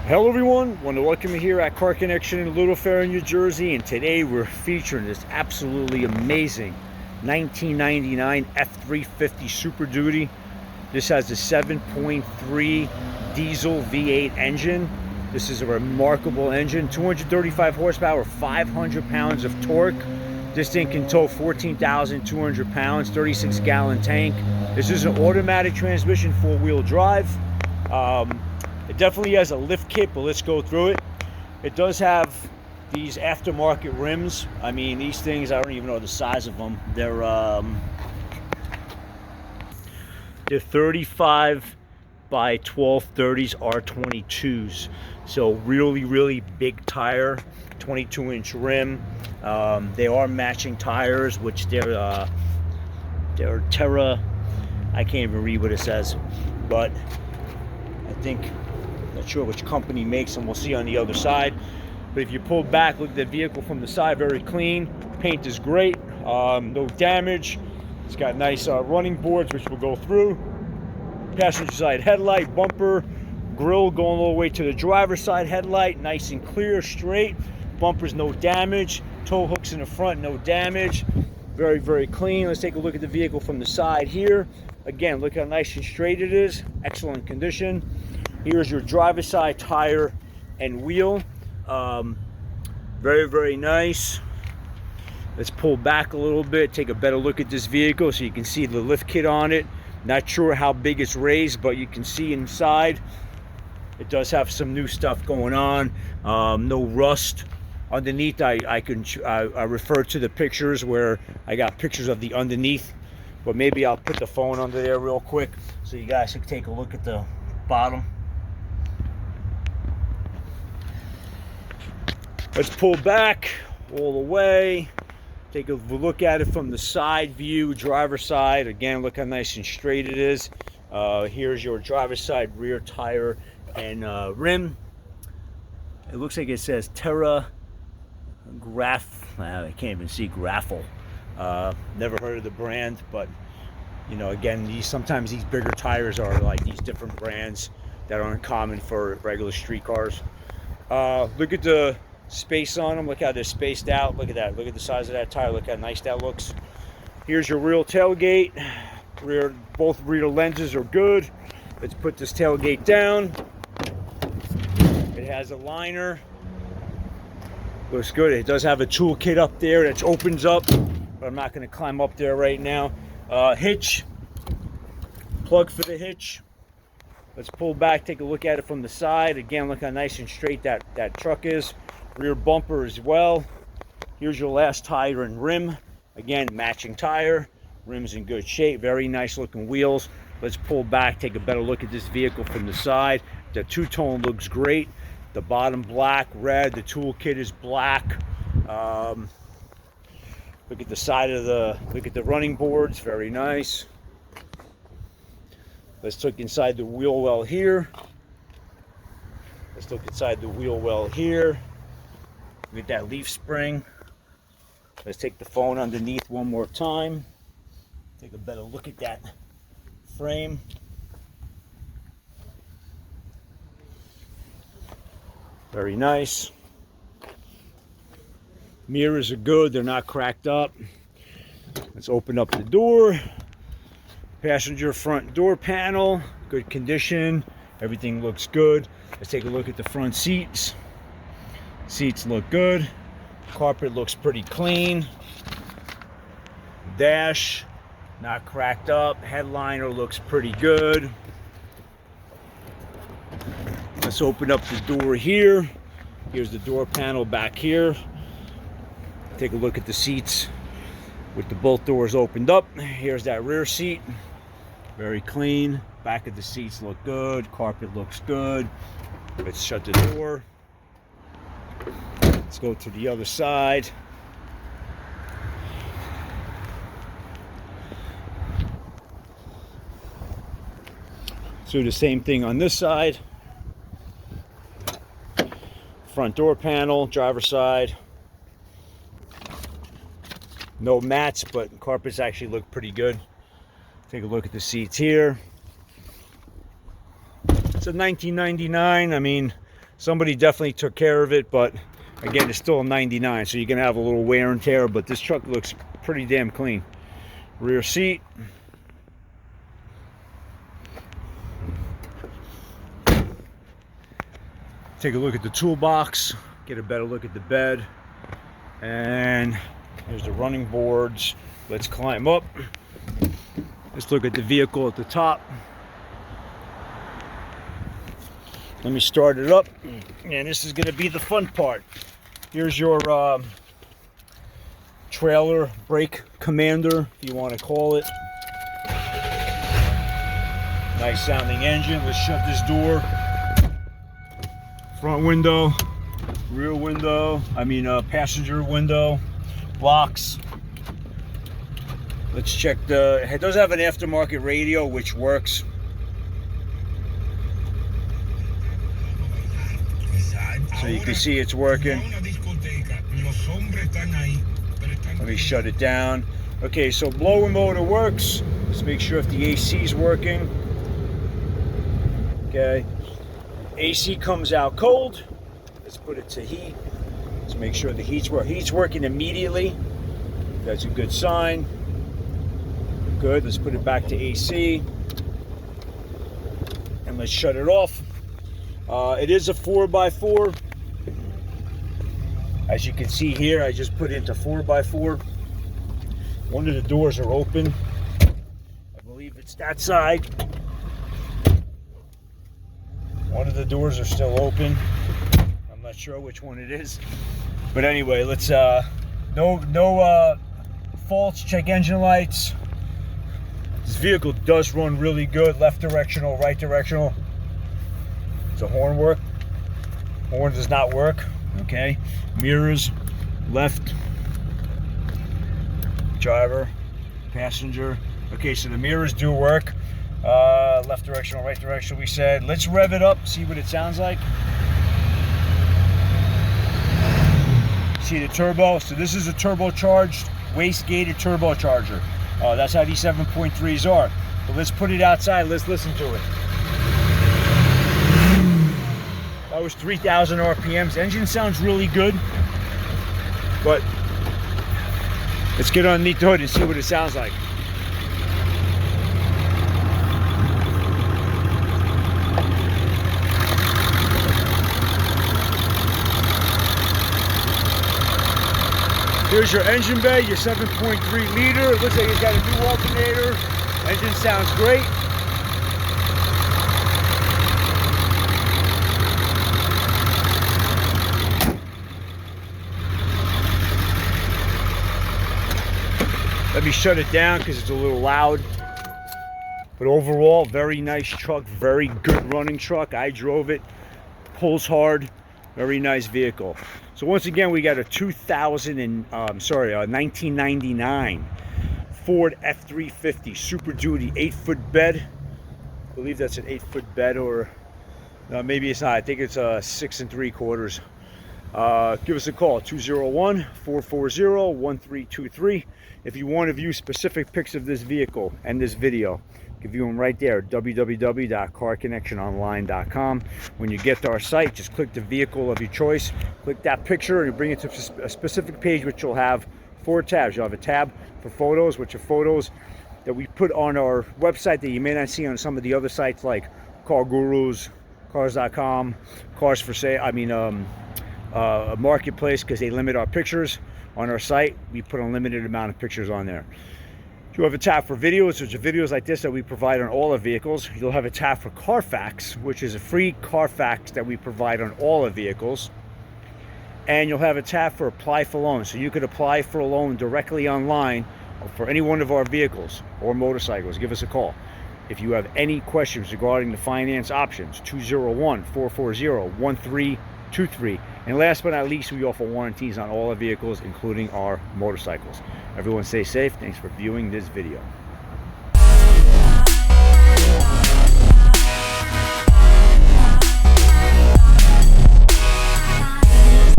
Hello everyone, want to welcome you here at Car Connection in Little Fair, New Jersey, and today we're featuring this absolutely amazing 1999 F350 Super Duty. This has a 7.3 diesel V8 engine. This is a remarkable engine, 235 horsepower, 500 pounds of torque. This thing can tow 14,200 pounds, 36-gallon tank. This is an automatic transmission, four-wheel drive. It definitely has a lift kit, but let's go through it. It does have these aftermarket rims. I mean, these things, I don't even know the size of them. They're 35 by 1230s R22s. So really big tire, 22-inch rim. They are matching tires, which they're Terra. I can't even read what it says, but I think, not sure which company makes them. We'll see on the other side. But if you pull back, look at the vehicle from the side, very clean. Paint is great, no damage. It's got nice running boards, which we'll go through. Passenger side headlight, bumper, grill going all the way to the driver's side headlight, nice and clear, straight. Bumpers, no damage. Tow hooks in the front, no damage. Very clean. Let's take a look at the vehicle from the side here. Again, look how nice and straight it is. Excellent condition. Here's your driver's side tire and wheel. Very nice. Let's pull back a little bit, take a better look at this vehicle so you can see the lift kit on it. Not sure how big it's raised, but you can see inside it does have some new stuff going on. No rust. Underneath, I refer to the pictures where I got pictures of the underneath, but maybe I'll put the phone under there real quick so you guys can take a look at the bottom. Let's pull back all the way, take a look at it from the side view, driver's side. Again, look how nice and straight it is. Here's your driver's side rear tire and rim. It looks like it says Terra I can't even see Graffle. Never heard of the brand, but you know, again, sometimes these bigger tires are like these different brands that aren't common for regular street cars. Look at the space on them. Look how they're spaced out. Look at that. Look at the size of that tire. Look how nice that looks. Here's your rear tailgate. Both rear lenses are good. Let's put this tailgate down. It has a liner. Looks good. It does have a tool kit up there that opens up, but I'm not going to climb up there right now. Hitch. Plug for the hitch. Let's pull back, take a look at it from the side. Again, look how nice and straight that truck is. Rear bumper as well. Here's your last tire and rim. Again, matching tire. Rim's in good shape. Very nice looking wheels. Let's pull back, take a better look at this vehicle from the side. The two-tone looks great. The bottom black, red. The tool kit is black. Look at the side of look at the running boards. Very nice. Let's look inside the wheel well here. Let's look inside the wheel well here. Look at that leaf spring. Let's take the phone underneath one more time. Take a better look at that frame. Very nice. Mirrors are good. They're not cracked up. Let's open up the door. Passenger front door panel, good condition. Everything looks good. Let's take a look at the front seats. Seats look good. Carpet looks pretty clean. Dash, not cracked up. Headliner looks pretty good. Let's open up the door here. Here's the door panel back here. Take a look at the seats with both doors opened up. Here's that rear seat. Very clean. Back of the seats look good. Carpet looks good. Let's shut the door. Let's go to the other side. Let's do the same thing on this side. Front door panel, driver's side. No mats, but carpets actually look pretty good. Take a look at the seats here. It's a 1999. I mean, Somebody definitely took care of it, but again, it's still a 99, so you're gonna have a little wear and tear, but this truck looks pretty damn clean. Rear seat. Take a look at the toolbox, get a better look at the bed, and there's the running boards. Let's climb up. Let's look at the vehicle at the top. Let me start it up, and this is going to be the fun part. Here's your trailer brake commander, if you want to call it. Nice sounding engine. Let's shut this door. Front window, rear window, passenger window, blocks. Let's check it does have an aftermarket radio, which works. So you can see it's working. Let me shut it down. Okay, so blower motor works. Let's make sure if the AC is working. Okay. AC comes out cold. Let's put it to heat. Let's make sure the heat's working immediately. That's a good sign. Good. Let's put it back to AC. And let's shut it off. It is a 4x4. As you can see here, I just put it into 4x4. One of the doors are open. I believe it's that side. One of the doors are still open. I'm not sure which one it is. But anyway, let's no faults. Check engine lights. This vehicle does run really good. Left directional, right directional. Does the horn work? Horn does not work. Okay. Mirrors, left, driver, passenger. Okay, so the mirrors do work. Left directional, right directional, we said. Let's rev it up, see what it sounds like. See the turbo? So this is a turbocharged, waist-gated turbocharger. That's how these 7.3s are. But let's put it outside, let's listen to it. That was 3,000 RPMs. Engine sounds really good, but let's get underneath the hood and see what it sounds like. Here's your engine bay, your 7.3 liter. It looks like it's got a new alternator. Engine sounds great. Let me shut it down because it's a little loud. But overall, very nice truck, very good running truck. I drove it, pulls hard, very nice vehicle. So once again, we got a 1999 Ford F350 Super Duty 8-foot bed. I believe that's an 8-foot bed, or no, maybe it's not. I think it's 6 3/4. Give us a call, 201-440-1323. If you want to view specific pics of this vehicle and this video, give you them right there at www.carconnectiononline.com. When you get to our site, just click the vehicle of your choice, click that picture, and bring it to a specific page, which will have 4 tabs. You'll have a tab for photos, which are photos that we put on our website that you may not see on some of the other sites like Car Gurus, Cars.com, Cars for Sale. A marketplace, because they limit our pictures. On our site, we put a limited amount of pictures on there. You have a tab for videos, which are videos like this that we provide on all our vehicles. You'll have a tab for Carfax, which is a free Carfax that we provide on all our vehicles. And you'll have a tab for apply for loan. So you could apply for a loan directly online for any one of our vehicles or motorcycles. Give us a call. If you have any questions regarding the finance options, 201-440-1323. And last but not least, we offer warranties on all our vehicles, including our motorcycles. Everyone stay safe. Thanks for viewing this video.